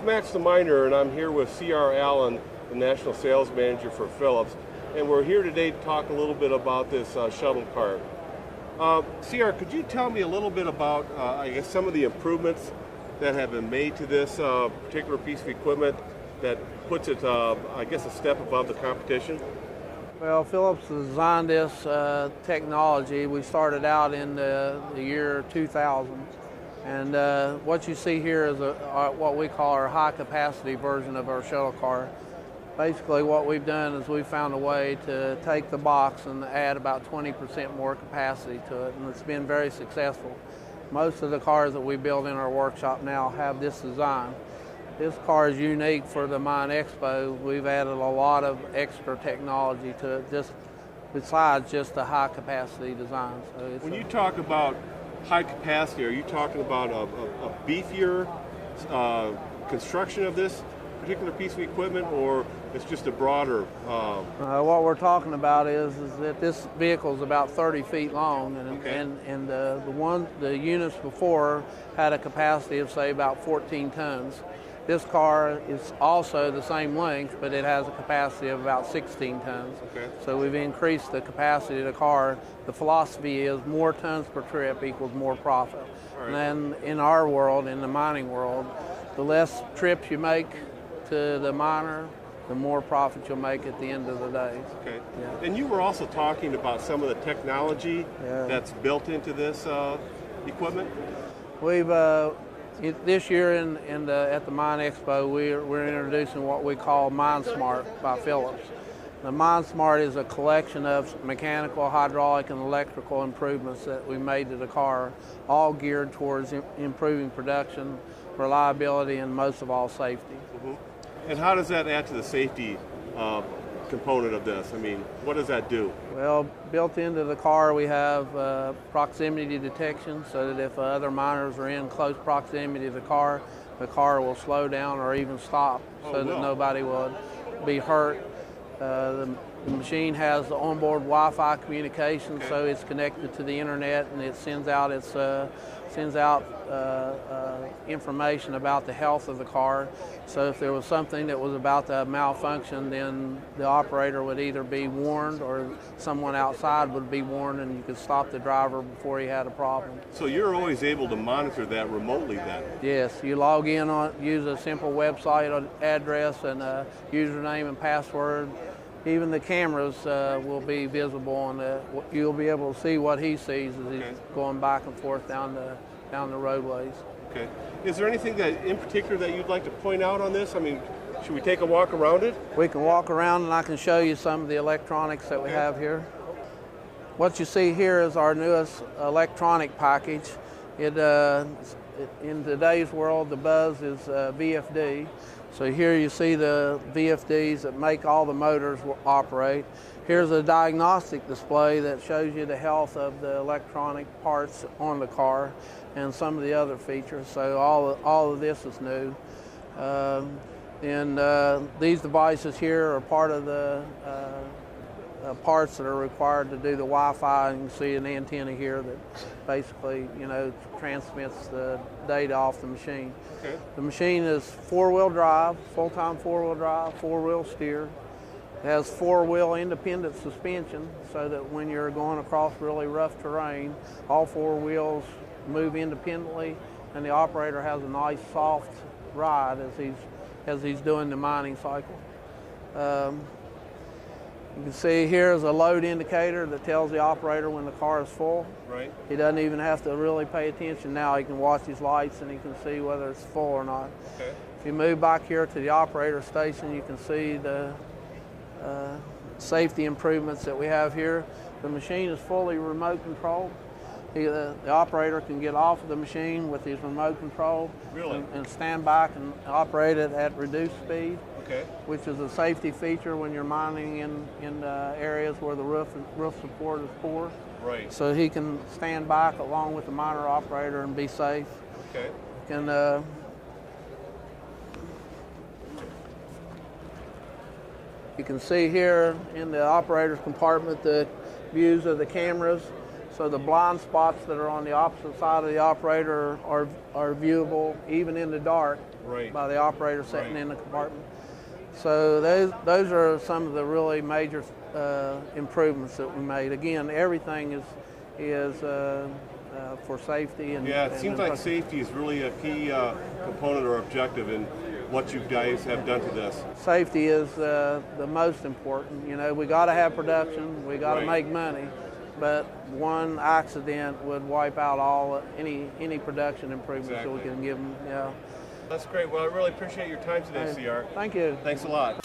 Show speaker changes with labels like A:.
A: Max the Miner, and I'm here with C.R. Allen, the National Sales Manager for Phillips, and we're here today to talk a little bit about this shuttle cart. C.R., could you tell me a little bit about, I guess, some of the improvements that have been made to this particular piece of equipment that puts it, I guess, a step above the competition?
B: Well, Phillips designed this technology. We started out in the year 2000. And what you see here is what we call our high-capacity version of our shuttle car. Basically, what we've done is we've found a way to take the box and add about 20% more capacity to it, and it's been very successful. Most of the cars that we build in our workshop now have this design. This car is unique for the MINExpo. We've added a lot of extra technology to it, just besides just the high-capacity design. So
A: when you talk about high capacity, are you talking about a beefier construction of this particular piece of equipment, or it's just a broader?
B: What we're talking about is that this vehicle is about 30 feet long, and,
A: okay.
B: and the units before had a capacity of, say, about 14 tons. This car is also the same length, but it has a capacity of about 16 tons.
A: Okay.
B: So we've increased the capacity of the car. The philosophy is more tons per trip equals more profit.
A: All right.
B: And in our world, in the mining world, the less trips you make to the miner, the more profit you'll make at the end of the day.
A: Okay.
B: Yeah.
A: And you were also talking about some of the technology that's built into this equipment?
B: We've this year at the MINExpo, we're introducing what we call MineSmart by Phillips. The MineSmart is a collection of mechanical, hydraulic, and electrical improvements that we made to the car, all geared towards improving production, reliability, and most of all, safety.
A: Mm-hmm. And how does that add to the safety component of this? I mean, what does that do?
B: Well, built into the car we have proximity detection, so that if other miners are in close proximity to the car will slow down or even stop, that nobody will be hurt. The machine has the onboard Wi-Fi communication, so it's connected to the internet, and it sends out information about the health of the car. So if there was something that was about to malfunction, then the operator would either be warned or someone outside would be warned, and you could stop the driver before he had a problem.
A: So you're always able to monitor that remotely then?
B: Yes, you log in use a simple website address and a username and password. Even the cameras will be visible, and you'll be able to see what he sees as he's going back and forth down the roadways.
A: Okay. Is there anything that in particular that you'd like to point out on this? I mean, should we take a walk around it?
B: We can walk around, and I can show you some of the electronics that we have here. What you see here is our newest electronic package. In today's world, the buzz is VFD. So here you see the VFDs that make all the motors operate. Here's a diagnostic display that shows you the health of the electronic parts on the car and some of the other features. So all of this is new. These devices here are part of the parts that are required to do the Wi-Fi. You can see an antenna here that basically, transmits the data off the machine.
A: Okay.
B: The machine is four-wheel drive, full-time four-wheel drive, four-wheel steer. It has four-wheel independent suspension, so that when you're going across really rough terrain, all four wheels move independently, and the operator has a nice soft ride as he's doing the mining cycle. You can see here is a load indicator that tells the operator when the car is full.
A: Right.
B: He doesn't even have to really pay attention now. He can watch his lights and he can see whether it's full or not.
A: Okay.
B: If you move back here to the operator station, you can see the safety improvements that we have here. The machine is fully remote controlled. The operator can get off of the machine with his remote control.
A: Really?
B: and stand back and operate it at reduced speed.
A: Okay.
B: Which is a safety feature when you're mining in areas where the roof support is poor.
A: Right.
B: So he can stand back along with the miner operator and be safe.
A: Okay.
B: You can see here in the operator's compartment the views of the cameras. So the blind spots that are on the opposite side of the operator are viewable even in the dark
A: Right.
B: by the operator sitting
A: Right.
B: in the compartment. So those are some of the really major improvements that we made. Again, everything is for safety.
A: Yeah, it seems like safety is really a key component or objective in what you guys have done to this.
B: Safety is the most important. You know, we got to have production, we got to
A: Right.
B: make money, but one accident would wipe out any production improvements that we
A: Exactly.
B: can give them. Yeah.
A: That's great. Well, I really appreciate your time today, CR.
B: Thank you.
A: Thanks a lot.